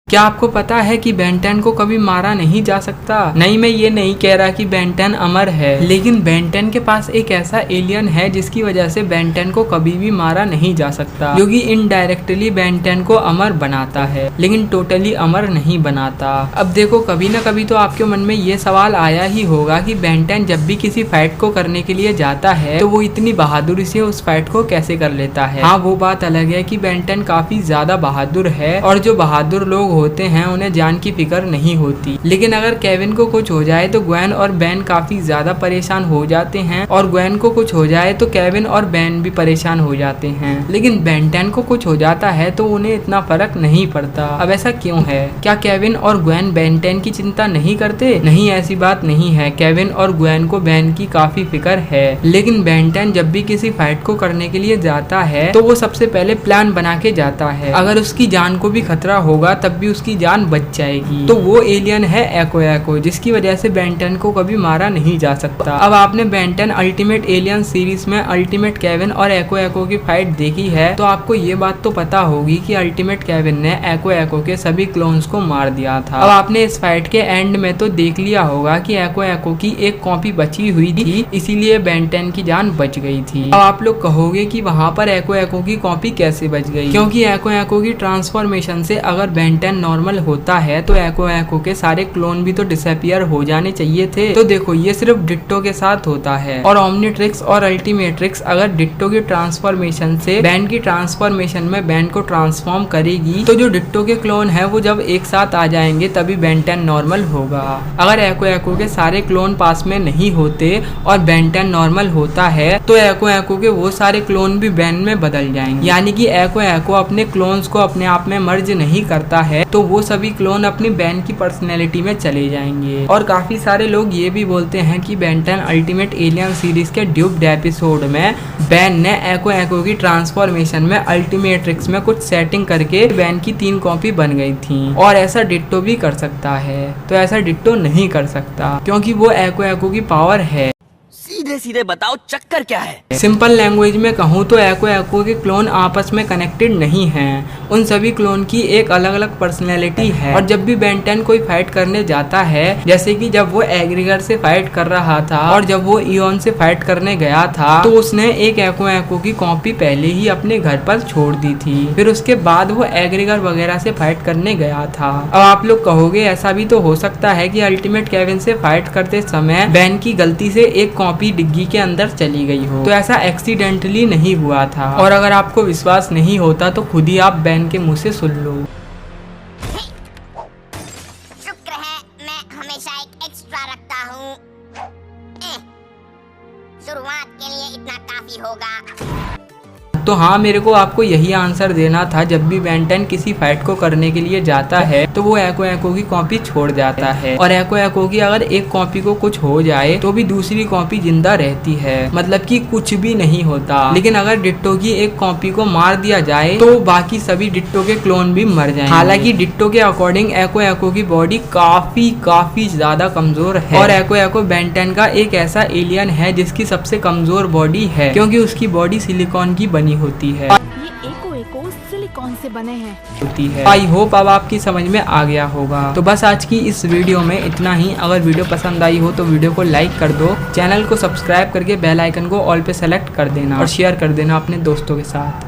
क्या आपको पता है कि बेन 10 को कभी मारा नहीं जा सकता? नहीं, मैं ये नहीं कह रहा कि बेन 10 अमर है, लेकिन बेन 10 के पास एक ऐसा एलियन है जिसकी वजह से बेन 10 को कभी भी मारा नहीं जा सकता, जो कि इनडायरेक्टली बेन 10 को अमर बनाता है, लेकिन टोटली अमर नहीं बनाता। अब देखो, कभी ना कभी तो आपके मन में ये सवाल आया ही होगा कि बेन 10 जब भी किसी फाइट को करने के लिए जाता है तो वो इतनी बहादुरी से उस फाइट को कैसे कर लेता है। हाँ, वो बात अलग है कि बेन 10 काफी ज्यादा बहादुर है, और जो बहादुर लोग होते हैं उन्हें जान की फिक्र नहीं होती। लेकिन अगर केविन को कुछ हो जाए तो ग्वेन और बेन काफी ज्यादा परेशान हो जाते हैं, और ग्वेन को कुछ हो जाए तो केविन और बेन भी परेशान हो जाते हैं। लेकिन बेन 10 को कुछ हो जाता है तो उन्हें इतना फर्क नहीं पड़ता। अब ऐसा क्यों है? क्या केविन और ग्वेन बेन 10 की चिंता नहीं करते? नहीं, ऐसी बात नहीं है। केविन और ग्वेन को बेन की काफी फिक्र है, लेकिन बेन 10 जब भी किसी फाइट को करने के लिए जाता है तो वो सबसे पहले प्लान बना के जाता है। अगर उसकी जान को भी खतरा होगा तब भी उसकी जान बच जाएगी। तो वो एलियन है एको, जिसकी वजह से बेन 10 को कभी मारा नहीं जा सकता। अब आपने बेन 10 अल्टीमेट एलियन सीरीज में अल्टीमेट केविन और एको की फाइट देखी है तो आपको ये बात तो पता होगी कि अल्टीमेट केविन ने एको के सभी क्लोन्स को मार दिया था। अब आपने इस फाइट के एंड में तो देख लिया होगा कि एको की एक कॉपी बची हुई थी, इसीलिए बेन 10 की जान बच गई थी। अब आप लोग कहोगे कि वहां पर एको की कॉपी कैसे बच गई? क्योंकि एको की ट्रांसफॉर्मेशन से अगर बेन 10 नॉर्मल होता है तो एको के सारे क्लोन भी तो डिसअपियर हो जाने चाहिए थे। तो देखो, ये सिर्फ डिट्टो के साथ होता है, और ओमनिट्रिक्स और अल्टीमेट्रिक्स अगर डिट्टो की ट्रांसफॉर्मेशन से बेन की ट्रांसफॉर्मेशन में बेन को ट्रांसफॉर्म करेगी तो जो डिट्टो के क्लोन है वो जब एक साथ आ जाएंगे तभी बेन 10 नॉर्मल होगा। अगर एको के सारे क्लोन पास में नहीं होते और बेन 10 नॉर्मल होता है तो एको के वो सारे क्लोन भी बेन में बदल जाएंगे। यानी कि एको अपने क्लोन्स को अपने आप में मर्ज नहीं करता है, तो वो सभी क्लोन अपनी बेन की पर्सनैलिटी में चले जाएंगे। और काफी सारे लोग ये भी बोलते हैं कि बेन 10 अल्टीमेट एलियन सीरीज के ड्यूप्ड एपिसोड में बेन ने एको की ट्रांसफॉर्मेशन में अल्टीमेट्रिक्स में कुछ सेटिंग करके बेन की 3 कॉपी बन गई थी, और ऐसा डिट्टो भी कर सकता है। तो ऐसा डिट्टो नहीं कर सकता क्योंकि वो एको की पावर है। सीधे सीधे बताओ चक्कर क्या है? सिंपल लैंग्वेज में कहूँ तो एको के क्लोन आपस में कनेक्टेड नहीं हैं। उन सभी क्लोन की एक अलग अलग पर्सनैलिटी है, और जब भी बेन 10 कोई फाइट करने जाता है, जैसे कि जब वो एग्रीगर से फाइट कर रहा था और जब वो इयन से फाइट करने गया था, तो उसने एक एको की कॉपी पहले ही अपने घर पर छोड़ दी थी। फिर उसके बाद वो एग्रीगर वगैरह से फाइट करने गया था। अब आप लोग कहोगे ऐसा भी तो हो सकता है कि अल्टीमेट केविन से फाइट करते समय बेन की गलती से एक कॉपी डिग्गी के अंदर चली गई हो। तो ऐसा एक्सीडेंटली नहीं हुआ था, और अगर आपको विश्वास नहीं होता तो खुद ही आप बेन के मुंह से सुन लो। शुक्र है मैं हमेशा एक एक्स्ट्रा रखता हूँ। शुरुआत के लिए इतना काफी होगा। तो हाँ, मेरे को आपको यही आंसर देना था। जब भी बेन 10 किसी फाइट को करने के लिए जाता है तो वो एको की कॉपी छोड़ जाता है, और एको की अगर एक कॉपी को कुछ हो जाए तो भी दूसरी कॉपी जिंदा रहती है, मतलब कि कुछ भी नहीं होता। लेकिन अगर डिट्टो की एक कॉपी को मार दिया जाए तो बाकी सभी डिट्टो के क्लोन भी मर जाएंगे। हालांकि डिट्टो के अकॉर्डिंग एको की बॉडी काफी ज्यादा कमजोर है, और एको बेन 10 का एक ऐसा एलियन है जिसकी सबसे कमजोर बॉडी है, क्योंकि उसकी बॉडी सिलिकॉन की बनी होती है। ये एको सिलिकॉन से बने हैं। आई होप अब आपकी समझ में आ गया होगा। तो बस आज की इस वीडियो में इतना ही। अगर वीडियो पसंद आई हो तो वीडियो को लाइक कर दो, चैनल को सब्सक्राइब करके बेल आइकन को ऑल पे सेलेक्ट कर देना, और शेयर कर देना अपने दोस्तों के साथ।